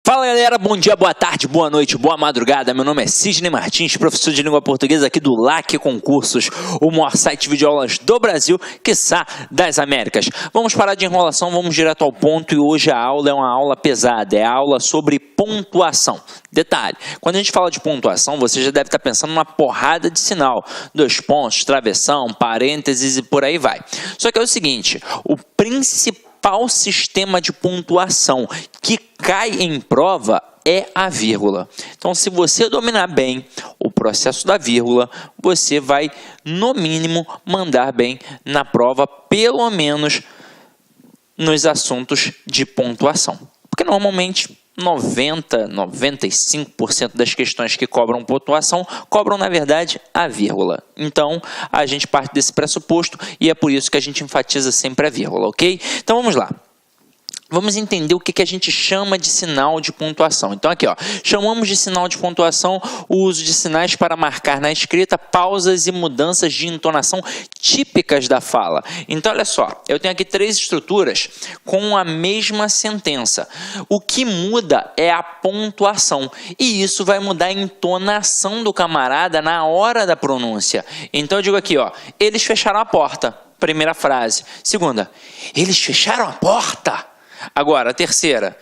Fala galera, bom dia, boa tarde, boa noite, boa madrugada. Meu nome é Sidney Martins, professor de língua portuguesa aqui do LAC Concursos, o maior site de videoaulas do Brasil, quiçá das Américas. Vamos parar de enrolação, vamos direto ao ponto e hoje a aula é uma aula pesada, é a aula sobre pontuação. Detalhe, quando a gente fala de pontuação, você já deve estar pensando numa porrada de sinal, 2 pontos, travessão, parênteses e por aí vai. Só que é o seguinte, o principal sistema de pontuação que cai em prova é a vírgula. Então, se você dominar bem o processo da vírgula, você vai, no mínimo, mandar bem na prova, pelo menos nos assuntos de pontuação. Porque normalmente 95% das questões que cobram pontuação cobram, na verdade, a vírgula. Então, a gente parte desse pressuposto e é por isso que a gente enfatiza sempre a vírgula, ok? Então, vamos lá. Vamos entender o que a gente chama de sinal de pontuação. Então, aqui, ó, chamamos de sinal de pontuação o uso de sinais para marcar na escrita pausas e mudanças de entonação típicas da fala. Então, olha só, eu tenho aqui 3 estruturas com a mesma sentença. O que muda é a pontuação, e isso vai mudar a entonação do camarada na hora da pronúncia. Então, eu digo aqui, ó, eles fecharam a porta. Primeira frase. Segunda, eles fecharam a porta. Agora, a terceira,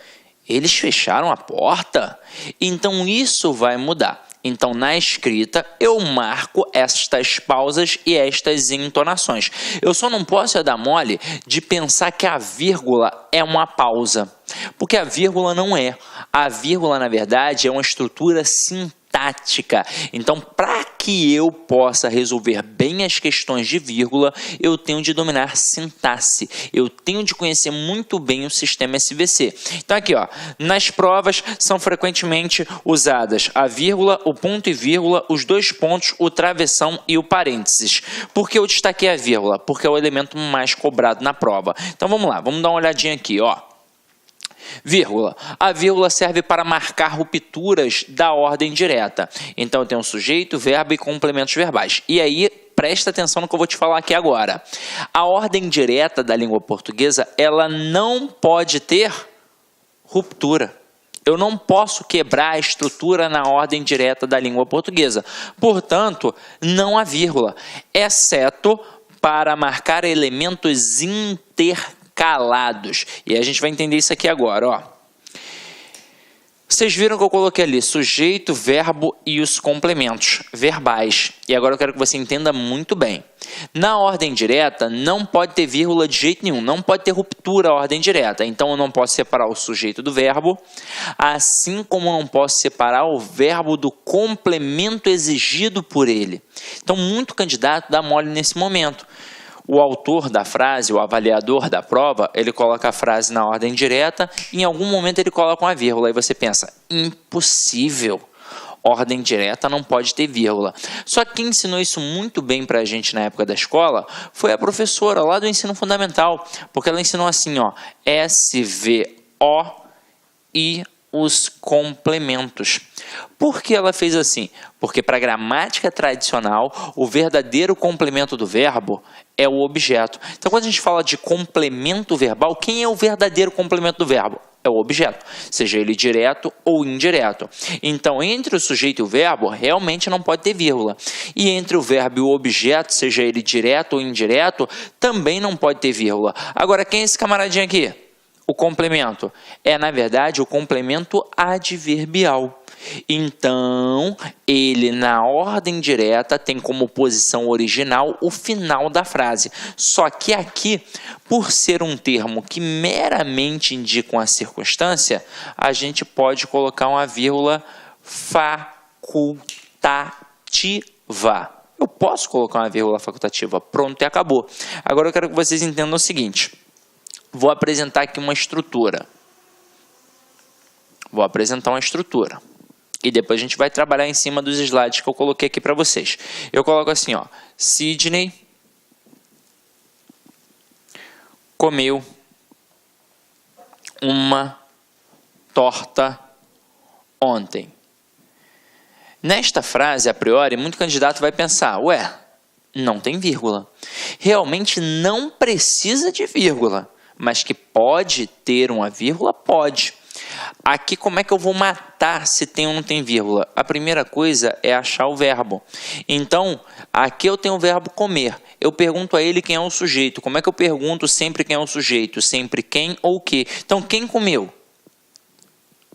eles fecharam a porta? Então, isso vai mudar. Então, na escrita, eu marco estas pausas e estas entonações. Eu só não posso dar mole de pensar que a vírgula é uma pausa, porque a vírgula não é. A vírgula, na verdade, é uma estrutura sintática. Então, para que eu possa resolver bem as questões de vírgula, eu tenho de dominar sintaxe. Eu tenho de conhecer muito bem o sistema SVC. Então, aqui, ó, nas provas são frequentemente usadas a vírgula, o ponto e vírgula, os 2 pontos, o travessão e o parênteses. Por que eu destaquei a vírgula? Porque é o elemento mais cobrado na prova. Então, vamos lá, vamos dar uma olhadinha aqui, ó. Vírgula. A vírgula serve para marcar rupturas da ordem direta. Então, eu tenho sujeito, verbo e complementos verbais. E aí, presta atenção no que eu vou te falar aqui agora. A ordem direta da língua portuguesa, ela não pode ter ruptura. Eu não posso quebrar a estrutura na ordem direta da língua portuguesa. Portanto, não há vírgula, exceto para marcar elementos intercalados. E a gente vai entender isso aqui agora, ó. Vocês viram que eu coloquei ali sujeito, verbo e os complementos verbais. E agora eu quero que você entenda muito bem. Na ordem direta, não pode ter vírgula de jeito nenhum. Não pode ter ruptura a ordem direta. Então, eu não posso separar o sujeito do verbo, assim como eu não posso separar o verbo do complemento exigido por ele. Então, muito candidato dá mole nesse momento. O autor da frase, o avaliador da prova, ele coloca a frase na ordem direta e em algum momento ele coloca uma vírgula. Aí você pensa, impossível, ordem direta não pode ter vírgula. Só que quem ensinou isso muito bem pra gente na época da escola foi a professora lá do ensino fundamental, porque ela ensinou assim, ó, SVO e os complementos. Por que ela fez assim? Porque para a gramática tradicional, o verdadeiro complemento do verbo é o objeto. Então, quando a gente fala de complemento verbal, quem é o verdadeiro complemento do verbo? É o objeto, seja ele direto ou indireto. Então, entre o sujeito e o verbo, realmente não pode ter vírgula. E entre o verbo e o objeto, seja ele direto ou indireto, também não pode ter vírgula. Agora, quem é esse camaradinho aqui? O complemento é, na verdade, o complemento adverbial. Então, ele na ordem direta tem como posição original o final da frase. Só que aqui, por ser um termo que meramente indica uma circunstância, a gente pode colocar uma vírgula facultativa. Eu posso colocar uma vírgula facultativa. Pronto, e acabou. Agora eu quero que vocês entendam o seguinte. Vou apresentar aqui uma estrutura. Vou apresentar uma estrutura. E depois a gente vai trabalhar em cima dos slides que eu coloquei aqui para vocês. Eu coloco assim, ó. Sidney comeu uma torta ontem. Nesta frase, a priori, muito candidato vai pensar, ué, não tem vírgula. Realmente não precisa de vírgula. Mas que pode ter uma vírgula? Pode. Aqui, como é que eu vou matar se tem ou não tem vírgula? A primeira coisa é achar o verbo. Então, aqui eu tenho o verbo comer. Eu pergunto a ele quem é o sujeito. Como é que eu pergunto sempre quem é o sujeito? Sempre quem ou o que. Então, quem comeu?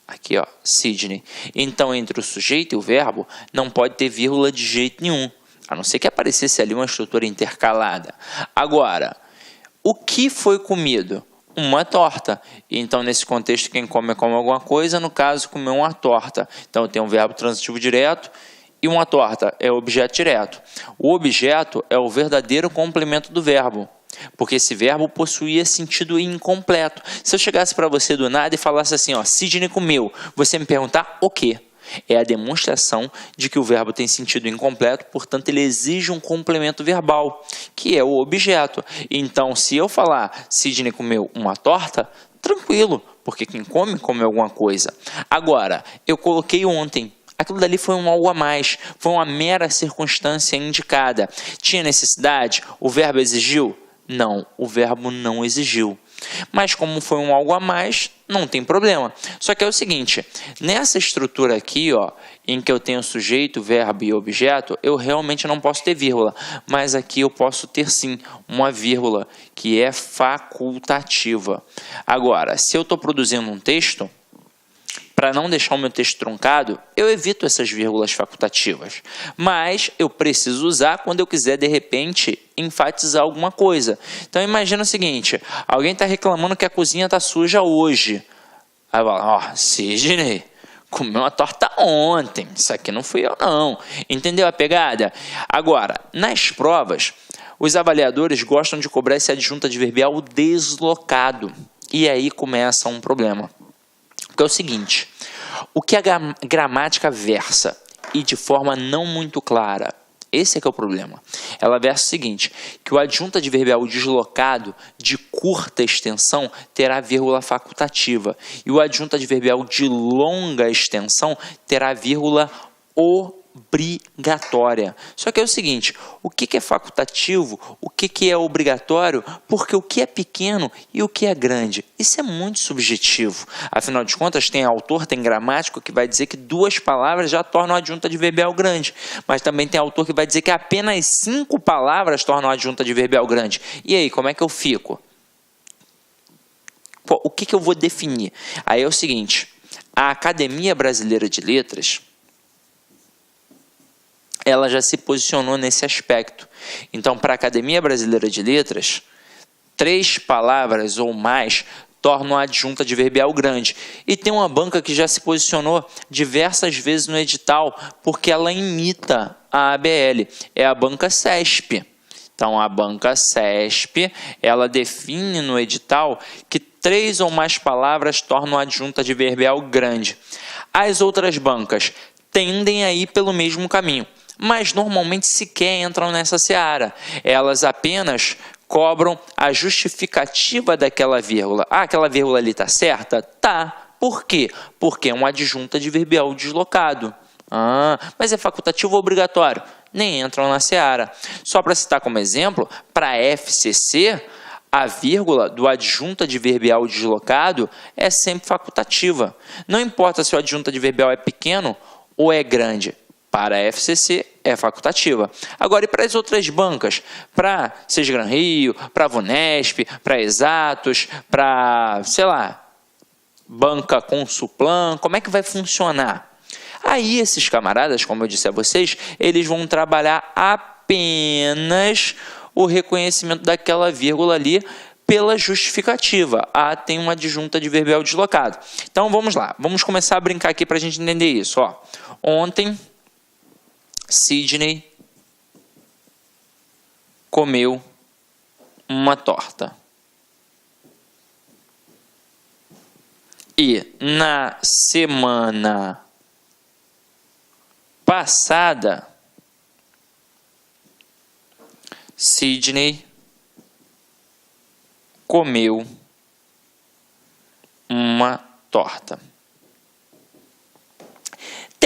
Aqui, ó, Sidney. Então, entre o sujeito e o verbo, não pode ter vírgula de jeito nenhum. A não ser que aparecesse ali uma estrutura intercalada. Agora, o que foi comido? Uma torta. Então, nesse contexto, quem come alguma coisa, no caso, comeu uma torta. Então, tem um verbo transitivo direto e uma torta é o objeto direto. O objeto é o verdadeiro complemento do verbo, porque esse verbo possuía sentido incompleto. Se eu chegasse para você do nada e falasse assim, ó, Sidney comeu, você me perguntar o quê? É a demonstração de que o verbo tem sentido incompleto, portanto, ele exige um complemento verbal, que é o objeto. Então, se eu falar Sidney comeu uma torta, tranquilo, porque quem come, come alguma coisa. Agora, eu coloquei ontem. Aquilo dali foi um algo a mais, foi uma mera circunstância indicada. Tinha necessidade? O verbo exigiu? Não, o verbo não exigiu. Mas como foi um algo a mais, não tem problema. Só que é o seguinte, nessa estrutura aqui, ó, em que eu tenho sujeito, verbo e objeto, eu realmente não posso ter vírgula. Mas aqui eu posso ter sim uma vírgula, que é facultativa. Agora, se eu estou produzindo um texto, para não deixar o meu texto truncado, eu evito essas vírgulas facultativas. Mas eu preciso usar quando eu quiser, de repente, enfatizar alguma coisa. Então, imagina o seguinte, alguém está reclamando que a cozinha está suja hoje. Aí vai lá, ó, Sidney, comeu uma torta ontem, isso aqui não fui eu não. Entendeu a pegada? Agora, nas provas, os avaliadores gostam de cobrar esse adjunto adverbial deslocado. E aí começa um problema. Que é o seguinte, o que a gramática versa e de forma não muito clara, esse é que é o problema. Ela versa o seguinte, que o adjunto adverbial deslocado de curta extensão terá vírgula facultativa e o adjunto adverbial de longa extensão terá vírgula obrigatória. Só que é o seguinte, o que é facultativo, o que é obrigatório, porque o que é pequeno e o que é grande, isso é muito subjetivo. Afinal de contas, tem autor, tem gramático que vai dizer que 2 palavras já tornam a adjunta adverbial grande, mas também tem autor que vai dizer que apenas 5 palavras tornam a adjunta adverbial grande. E aí, como é que eu fico? Pô, o que eu vou definir? Aí é o seguinte, a Academia Brasileira de Letras, ela já se posicionou nesse aspecto. Então, para a Academia Brasileira de Letras, 3 palavras ou mais tornam a adjunta adverbial grande. E tem uma banca que já se posicionou diversas vezes no edital, porque ela imita a ABL. É a banca CESP. Então, a banca CESP, ela define no edital que 3 ou mais palavras tornam a adjunta adverbial grande. As outras bancas tendem a ir pelo mesmo caminho, mas normalmente sequer entram nessa seara. Elas apenas cobram a justificativa daquela vírgula. Ah, aquela vírgula ali está certa? Tá. Por quê? Porque é um adjunto adverbial deslocado. Ah, mas é facultativo ou obrigatório? Nem entram na seara. Só para citar como exemplo, para a FCC, a vírgula do adjunto adverbial deslocado é sempre facultativa. Não importa se o adjunto adverbial é pequeno ou é grande. Para a FCC é facultativa. Agora, e para as outras bancas? Para Sesgran Rio, para a Vunesp, para Exatos, para, sei lá, banca Consuplan, como é que vai funcionar? Aí esses camaradas, como eu disse a vocês, eles vão trabalhar apenas o reconhecimento daquela vírgula ali pela justificativa. Ah, tem uma adjunta adverbial deslocado. Então, vamos lá. Vamos começar a brincar aqui para a gente entender isso. Ó, ontem, Sidney comeu uma torta. E na semana passada, Sidney comeu uma torta.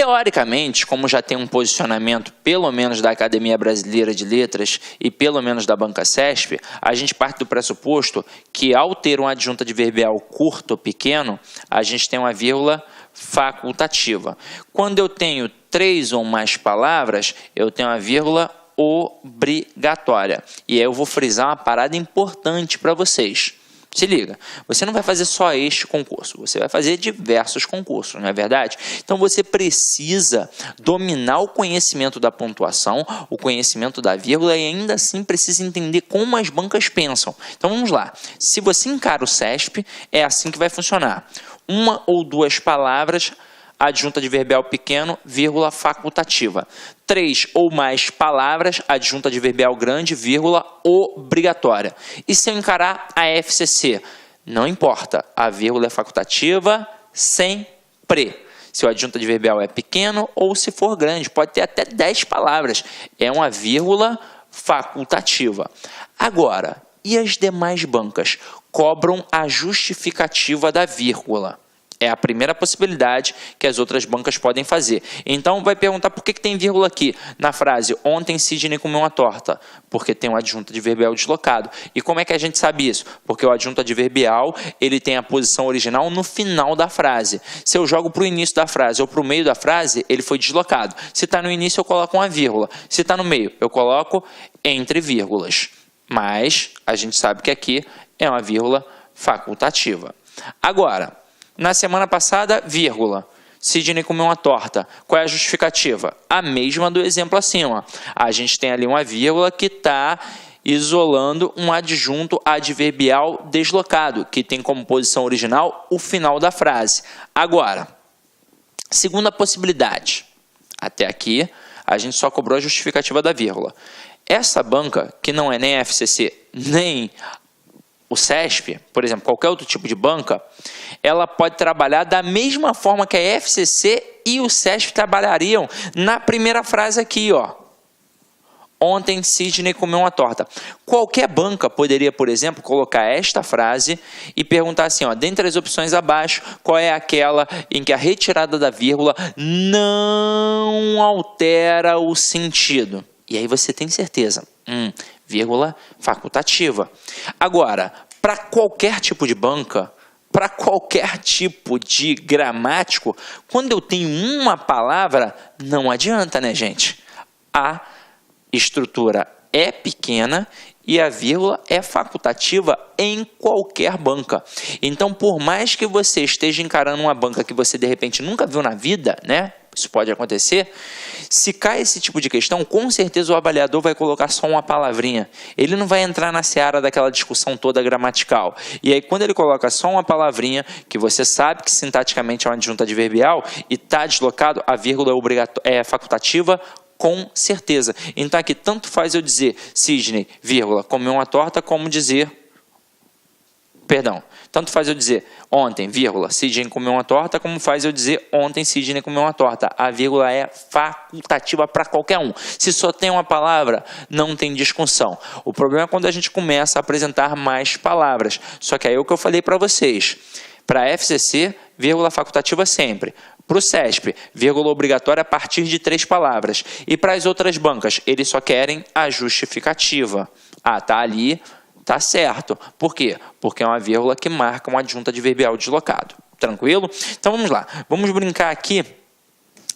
Teoricamente, como já tem um posicionamento, pelo menos da Academia Brasileira de Letras e pelo menos da Banca CESP, a gente parte do pressuposto que ao ter uma adjunta adverbial curto ou pequeno, a gente tem uma vírgula facultativa. Quando eu tenho 3 ou mais palavras, eu tenho uma vírgula obrigatória. E aí eu vou frisar uma parada importante para vocês. Se liga, você não vai fazer só este concurso, você vai fazer diversos concursos, não é verdade? Então você precisa dominar o conhecimento da pontuação, o conhecimento da vírgula e ainda assim precisa entender como as bancas pensam. Então vamos lá, se você encara o CESP, é assim que vai funcionar. 1 ou 2 palavras, adjunta adverbial pequeno, vírgula facultativa. 3 ou mais palavras, adjunta adverbial grande, vírgula obrigatória. E se eu encarar a FCC? Não importa, a vírgula é facultativa sempre. Se o adjunto adverbial é pequeno ou se for grande, pode ter até 10 palavras. É uma vírgula facultativa. Agora, e as demais bancas? Cobram a justificativa da vírgula. É a primeira possibilidade que as outras bancas podem fazer. Então, vai perguntar por que tem vírgula aqui na frase ontem Sidney comeu uma torta. Porque tem um adjunto adverbial deslocado. E como é que a gente sabe isso? Porque o adjunto adverbial ele tem a posição original no final da frase. Se eu jogo para o início da frase ou para o meio da frase, ele foi deslocado. Se está no início, eu coloco uma vírgula. Se está no meio, eu coloco entre vírgulas. Mas a gente sabe que aqui é uma vírgula facultativa. Agora, na semana passada, vírgula, Sidney comeu uma torta. Qual é a justificativa? A mesma do exemplo acima. A gente tem ali uma vírgula que está isolando um adjunto adverbial deslocado, que tem como posição original o final da frase. Agora, segunda possibilidade. Até aqui, a gente só cobrou a justificativa da vírgula. Essa banca, que não é nem a FCC, nem o CESP, por exemplo, qualquer outro tipo de banca, ela pode trabalhar da mesma forma que a FCC e o CESP trabalhariam na primeira frase aqui, ó. Ontem Sidney comeu uma torta. Qualquer banca poderia, por exemplo, colocar esta frase e perguntar assim, ó, dentre as opções abaixo, qual é aquela em que a retirada da vírgula não altera o sentido? E aí você tem certeza. Vírgula facultativa. Agora, para qualquer tipo de banca, para qualquer tipo de gramático, quando eu tenho uma palavra, não adianta, né, gente? A estrutura é pequena e a vírgula é facultativa em qualquer banca. Então, por mais que você esteja encarando uma banca que você, de repente, nunca viu na vida, né? Isso pode acontecer. Se cai esse tipo de questão, com certeza o avaliador vai colocar só uma palavrinha. Ele não vai entrar na seara daquela discussão toda gramatical. E aí, quando ele coloca só uma palavrinha, que você sabe que sintaticamente é uma adjunta adverbial e está deslocado, a vírgula é facultativa, com certeza. Então, aqui, tanto faz eu dizer Sidney, vírgula, comeu uma torta, como dizer... Perdão, tanto faz eu dizer ontem, vírgula, Sidney comeu uma torta, como faz eu dizer ontem Sidney comeu uma torta. A vírgula é facultativa para qualquer um. Se só tem uma palavra, não tem discussão. O problema é quando a gente começa a apresentar mais palavras. Só que aí é o que eu falei para vocês. Para a FCC, vírgula facultativa sempre. Para o CESP, vírgula obrigatória a partir de 3 palavras. E para as outras bancas, eles só querem a justificativa. Ah, tá ali... Tá certo. Por quê? Porque é uma vírgula que marca um adjunto adverbial deslocado. Tranquilo? Então vamos lá. Vamos brincar aqui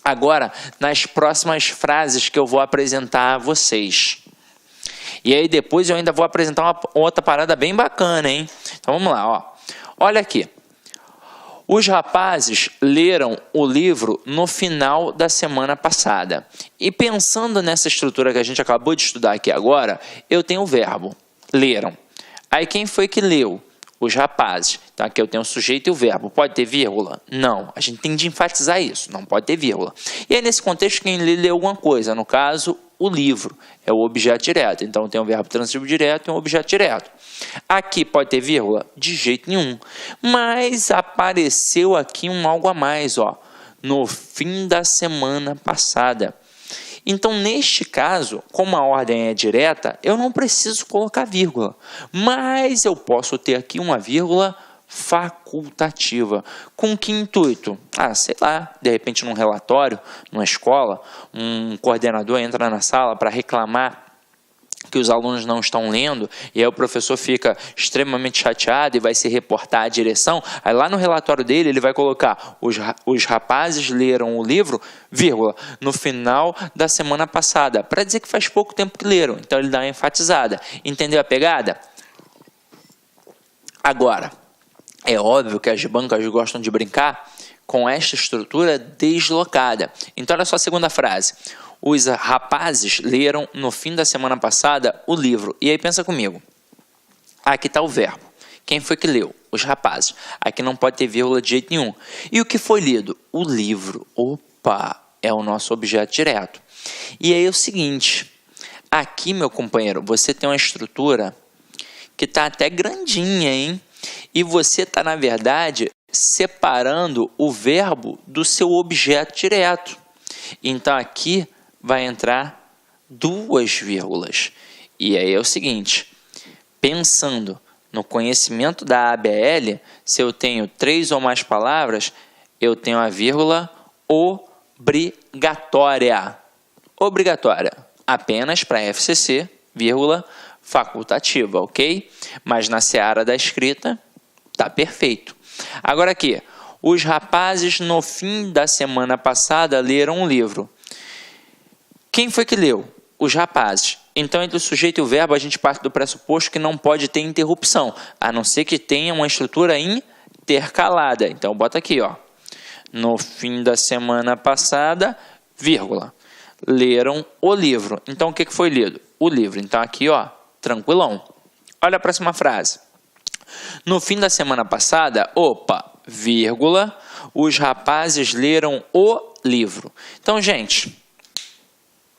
agora nas próximas frases que eu vou apresentar a vocês. E aí depois eu ainda vou apresentar uma outra parada bem bacana, hein? Então vamos lá, ó. Olha aqui. Os rapazes leram o livro no final da semana passada. E pensando nessa estrutura que a gente acabou de estudar aqui agora, eu tenho o verbo. Leram. Aí quem foi que leu? Os rapazes. Então aqui eu tenho o sujeito e o verbo. Pode ter vírgula? Não. A gente tem de enfatizar isso. Não pode ter vírgula. E aí nesse contexto quem leu alguma coisa. No caso, o livro. É o objeto direto. Então tem um verbo transitivo direto e um objeto direto. Aqui pode ter vírgula? De jeito nenhum. Mas apareceu aqui um algo a mais, ó. No fim da semana passada. Então, neste caso, como a ordem é direta, eu não preciso colocar vírgula. Mas eu posso ter aqui uma vírgula facultativa. Com que intuito? Sei lá, de repente num relatório, numa escola, um coordenador entra na sala para reclamar que os alunos não estão lendo, e aí o professor fica extremamente chateado e vai se reportar à direção. Aí lá no relatório dele ele vai colocar: os rapazes leram o livro, vírgula, no final da semana passada, para dizer que faz pouco tempo que leram. Então ele dá uma enfatizada. Entendeu a pegada? Agora, é óbvio que as bancas gostam de brincar com esta estrutura deslocada. Então olha só a segunda frase: os rapazes leram no fim da semana passada o livro. E aí pensa comigo. Aqui está o verbo. Quem foi que leu? Os rapazes. Aqui não pode ter vírgula de jeito nenhum. E o que foi lido? O livro. Opa, é o nosso objeto direto. E aí é o seguinte. Aqui, meu companheiro, você tem uma estrutura que está até grandinha, hein? E você está, na verdade, separando o verbo do seu objeto direto. Então, aqui vai entrar 2 vírgulas. E aí é o seguinte, pensando no conhecimento da ABL, se eu tenho 3 ou mais palavras, eu tenho a vírgula obrigatória. Obrigatória, apenas para FCC, vírgula, facultativa, ok? Mas na seara da escrita, tá perfeito. Agora aqui, os rapazes no fim da semana passada leram um livro. Quem foi que leu? Os rapazes. Então, entre o sujeito e o verbo, a gente parte do pressuposto que não pode ter interrupção, a não ser que tenha uma estrutura intercalada. Então, bota aqui, ó. No fim da semana passada, vírgula, leram o livro. Então, o que foi lido? O livro. Então, aqui, ó, tranquilão. Olha a próxima frase. No fim da semana passada, opa, vírgula, os rapazes leram o livro. Então, gente,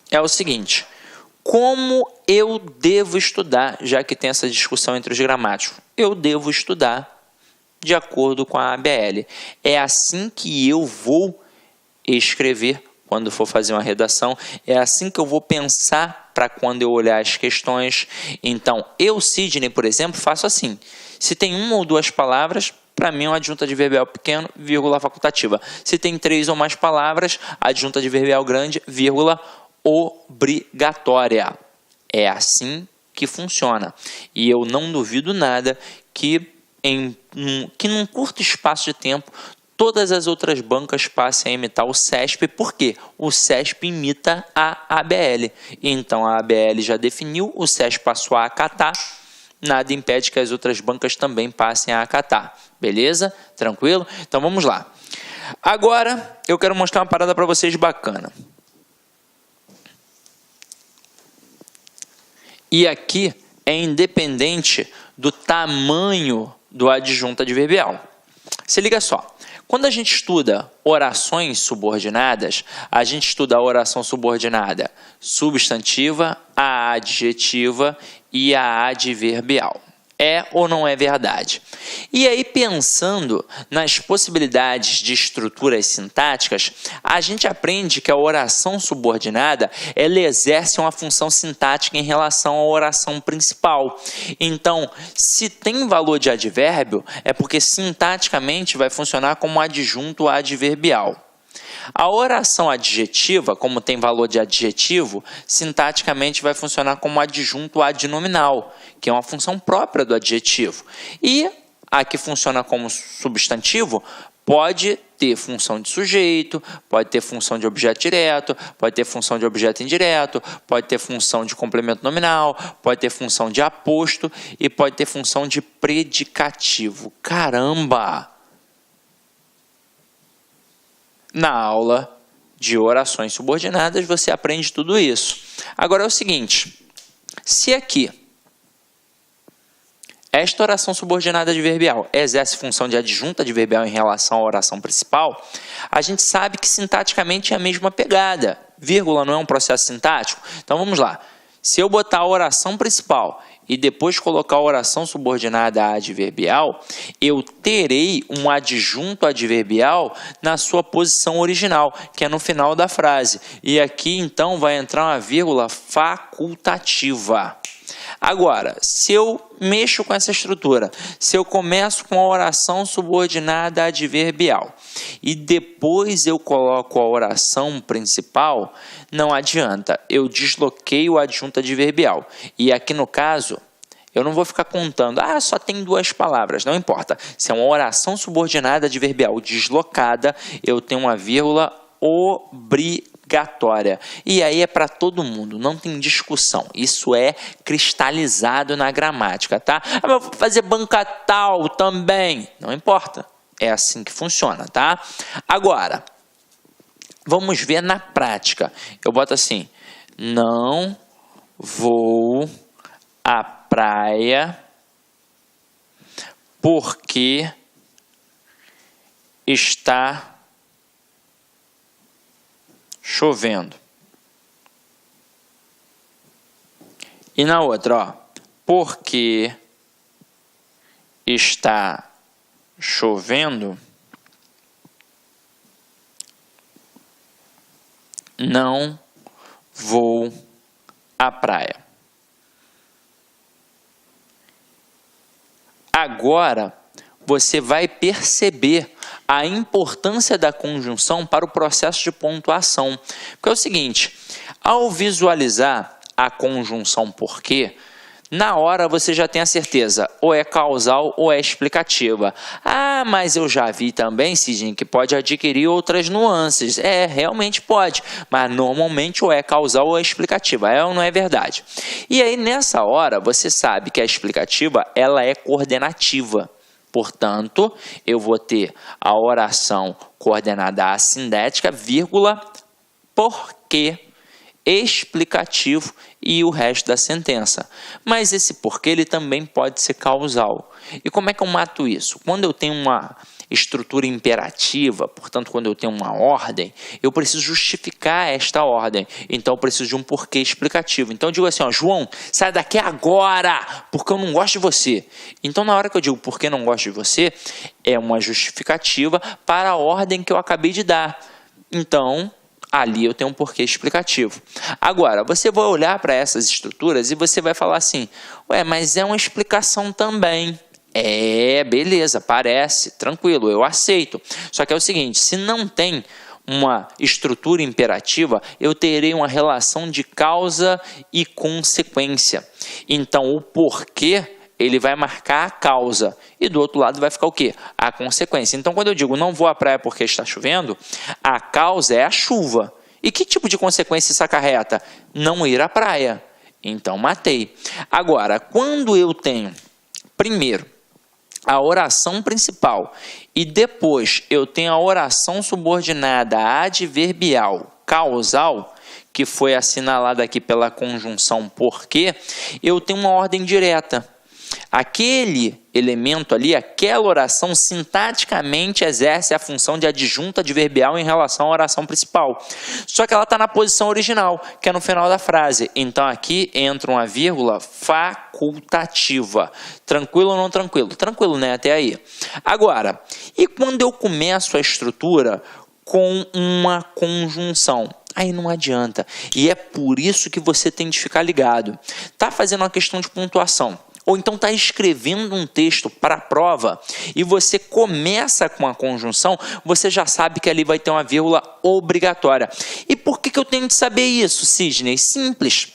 é o seguinte, como eu devo estudar, já que tem essa discussão entre os gramáticos? Eu devo estudar de acordo com a ABL. É assim que eu vou escrever quando for fazer uma redação, é assim que eu vou pensar para quando eu olhar as questões. Então, eu, Sidney, por exemplo, faço assim. Se tem 1 ou 2 palavras, para mim é uma adjunta adverbial pequeno, vírgula facultativa. Se tem 3 ou mais palavras, adjunta adverbial grande, vírgula obrigatória. É assim que funciona. E eu não duvido nada que num curto espaço de tempo todas as outras bancas passem a imitar o CESP. Por quê? O CESP imita a ABL. Então a ABL já definiu, o CESP passou a acatar. Nada impede que as outras bancas também passem a acatar. Beleza? Tranquilo? Então vamos lá. Agora eu quero mostrar uma parada para vocês bacana. E aqui é independente do tamanho do adjunto adverbial. Se liga só. Quando a gente estuda orações subordinadas, a gente estuda a oração subordinada substantiva, a adjetiva e a adverbial. É ou não é verdade? E aí, pensando nas possibilidades de estruturas sintáticas, a gente aprende que a oração subordinada ela exerce uma função sintática em relação à oração principal. Então, se tem valor de advérbio, é porque sintaticamente vai funcionar como adjunto adverbial. A oração adjetiva, como tem valor de adjetivo, sintaticamente vai funcionar como adjunto adnominal, que é uma função própria do adjetivo. E a que funciona como substantivo pode ter função de sujeito, pode ter função de objeto direto, pode ter função de objeto indireto, pode ter função de complemento nominal, pode ter função de aposto e pode ter função de predicativo. Caramba! Na aula de orações subordinadas, você aprende tudo isso. Agora é o seguinte, se aqui esta oração subordinada adverbial exerce função de adjunto adverbial em relação à oração principal, a gente sabe que sintaticamente é a mesma pegada. Vírgula não é um processo sintático? Então vamos lá. Se eu botar a oração principal e depois colocar a oração subordinada adverbial, eu terei um adjunto adverbial na sua posição original, que é no final da frase. E aqui, então, vai entrar uma vírgula facultativa. Agora, se eu mexo com essa estrutura, se eu começo com a oração subordinada adverbial e depois eu coloco a oração principal, não adianta, eu desloquei o adjunto adverbial. E aqui no caso, eu não vou ficar contando, só tem 2 palavras, não importa. Se é uma oração subordinada adverbial deslocada, eu tenho uma vírgula obrigatória. E aí é para todo mundo, não tem discussão. Isso é cristalizado na gramática, tá? Mas eu vou fazer banca tal também. Não importa. É assim que funciona, tá? Agora, vamos ver na prática. Eu boto assim, não vou à praia porque está chovendo. E na outra, porque está chovendo, não vou à praia. Agora, você vai perceber a importância da conjunção para o processo de pontuação. Porque é o seguinte, ao visualizar a conjunção porque, na hora você já tem a certeza, ou é causal ou é explicativa. Mas eu já vi também, Sidney, que pode adquirir outras nuances. Realmente pode, mas normalmente ou é causal ou é explicativa. É ou não é verdade? E aí, nessa hora, você sabe que a explicativa, ela é coordenativa. Portanto, eu vou ter a oração coordenada assindética, vírgula, porque, explicativo e o resto da sentença. Mas esse porquê ele também pode ser causal. E como é que eu mato isso? Quando eu tenho uma estrutura imperativa, portanto, quando eu tenho uma ordem, eu preciso justificar esta ordem. Então, eu preciso de um porquê explicativo. Então, eu digo assim, João, sai daqui agora, porque eu não gosto de você. Então, na hora que eu digo porque não gosto de você, é uma justificativa para a ordem que eu acabei de dar. Então, ali eu tenho um porquê explicativo. Agora, você vai olhar para essas estruturas e você vai falar assim, mas é uma explicação também. Beleza, parece, tranquilo, eu aceito. Só que é o seguinte, se não tem uma estrutura imperativa, eu terei uma relação de causa e consequência. Então, o porquê, ele vai marcar a causa. E do outro lado vai ficar o quê? A consequência. Então, quando eu digo não vou à praia porque está chovendo, a causa é a chuva. E que tipo de consequência isso acarreta? Não ir à praia. Então, matei. Agora, quando eu tenho, primeiro, a oração principal e depois eu tenho a oração subordinada adverbial causal, que foi assinalada aqui pela conjunção porque, eu tenho uma ordem direta. Aquele elemento ali, aquela oração, sintaticamente exerce a função de adjunto adverbial em relação à oração principal. Só que ela está na posição original, que é no final da frase. Então, aqui entra uma vírgula facultativa. Tranquilo ou não tranquilo? Tranquilo, né? Até aí. Agora, e quando eu começo a estrutura com uma conjunção? Aí não adianta. E é por isso que você tem de ficar ligado. Está fazendo uma questão de pontuação. Ou então está escrevendo um texto para a prova e você começa com a conjunção, você já sabe que ali vai ter uma vírgula obrigatória. E por que eu tenho de saber isso, Sidney? Simples.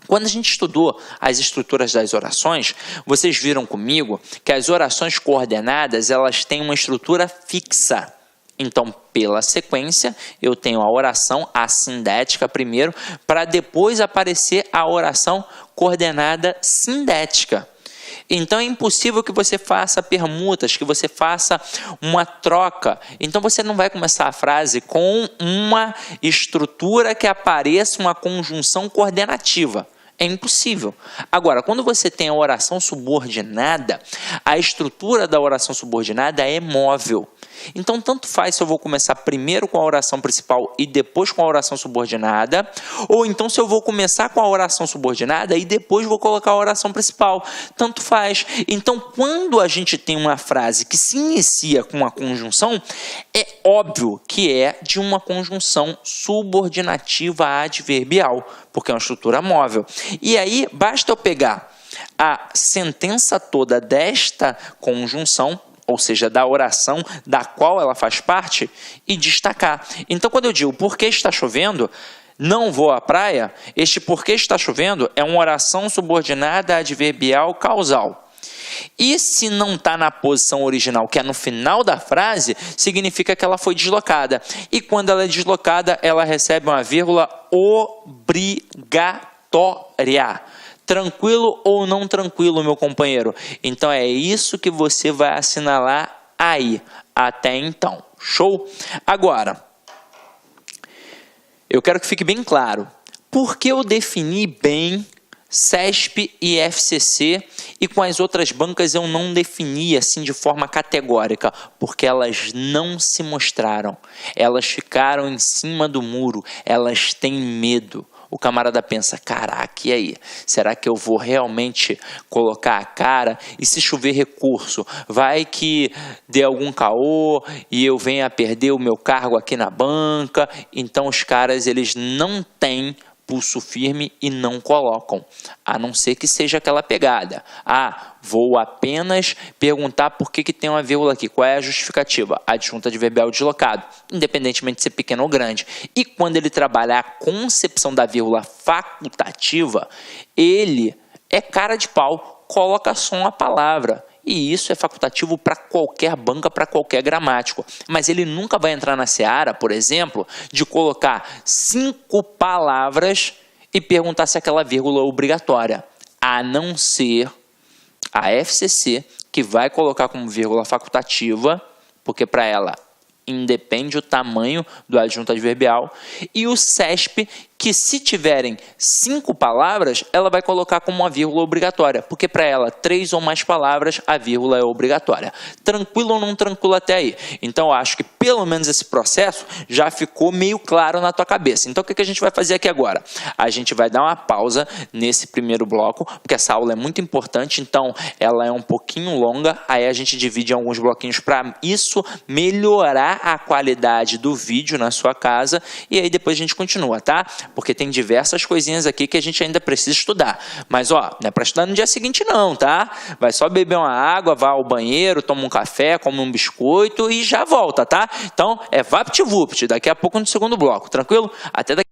Quando a gente estudou as estruturas das orações, vocês viram comigo que as orações coordenadas, elas têm uma estrutura fixa. Então, pela sequência, eu tenho a oração assindética primeiro, para depois aparecer a oração coordenada sindética. Então, é impossível que você faça permutas, que você faça uma troca. Então, você não vai começar a frase com uma estrutura que apareça uma conjunção coordenativa. É impossível. Agora, quando você tem a oração subordinada, a estrutura da oração subordinada é móvel. Então, tanto faz se eu vou começar primeiro com a oração principal e depois com a oração subordinada, ou então se eu vou começar com a oração subordinada e depois vou colocar a oração principal. Tanto faz. Então, quando a gente tem uma frase que se inicia com uma conjunção, é óbvio que é de uma conjunção subordinativa adverbial, porque é uma estrutura móvel. E aí, basta eu pegar a sentença toda desta conjunção, ou seja, da oração da qual ela faz parte, e destacar. Então, quando eu digo porque está chovendo, não vou à praia, este porque está chovendo é uma oração subordinada adverbial causal. E se não está na posição original, que é no final da frase, significa que ela foi deslocada. E quando ela é deslocada, ela recebe uma vírgula obrigatória. Tranquilo ou não tranquilo, meu companheiro? Então é isso que você vai assinalar aí, até então. Show? Agora, eu quero que fique bem claro. Por que eu defini bem CESP e FCC e com as outras bancas eu não defini assim de forma categórica? Porque elas não se mostraram. Elas ficaram em cima do muro. Elas têm medo. O camarada pensa, caraca, e aí? Será que eu vou realmente colocar a cara? E se chover recurso, vai que dê algum caô e eu venha a perder o meu cargo aqui na banca? Então os caras, eles não têm pulso firme e não colocam, a não ser que seja aquela pegada. Ah, vou apenas perguntar por que tem uma vírgula aqui, qual é a justificativa? Adjunto adverbial deslocado, independentemente de ser pequeno ou grande. E quando ele trabalhar a concepção da vírgula facultativa, ele é cara de pau, coloca só uma palavra. E isso é facultativo para qualquer banca, para qualquer gramático. Mas ele nunca vai entrar na seara, por exemplo, de colocar 5 palavras e perguntar se aquela vírgula é obrigatória. A não ser a FCC, que vai colocar como vírgula facultativa, porque para ela independe o tamanho do adjunto adverbial, e o CESP, que se tiverem 5 palavras, ela vai colocar como uma vírgula obrigatória, porque para ela 3 ou mais palavras, a vírgula é obrigatória. Tranquilo ou não tranquilo até aí? Então, eu acho que pelo menos esse processo já ficou meio claro na tua cabeça. Então, o que a gente vai fazer aqui agora? A gente vai dar uma pausa nesse primeiro bloco, porque essa aula é muito importante, então ela é um pouquinho longa, aí a gente divide em alguns bloquinhos para isso melhorar a qualidade do vídeo na sua casa, e aí depois a gente continua, tá? Porque tem diversas coisinhas aqui que a gente ainda precisa estudar. Mas, ó, não é para estudar no dia seguinte não, tá? Vai só beber uma água, vai ao banheiro, toma um café, come um biscoito e já volta, tá? Então, é VaptVupt, daqui a pouco no segundo bloco, tranquilo? Até daqui.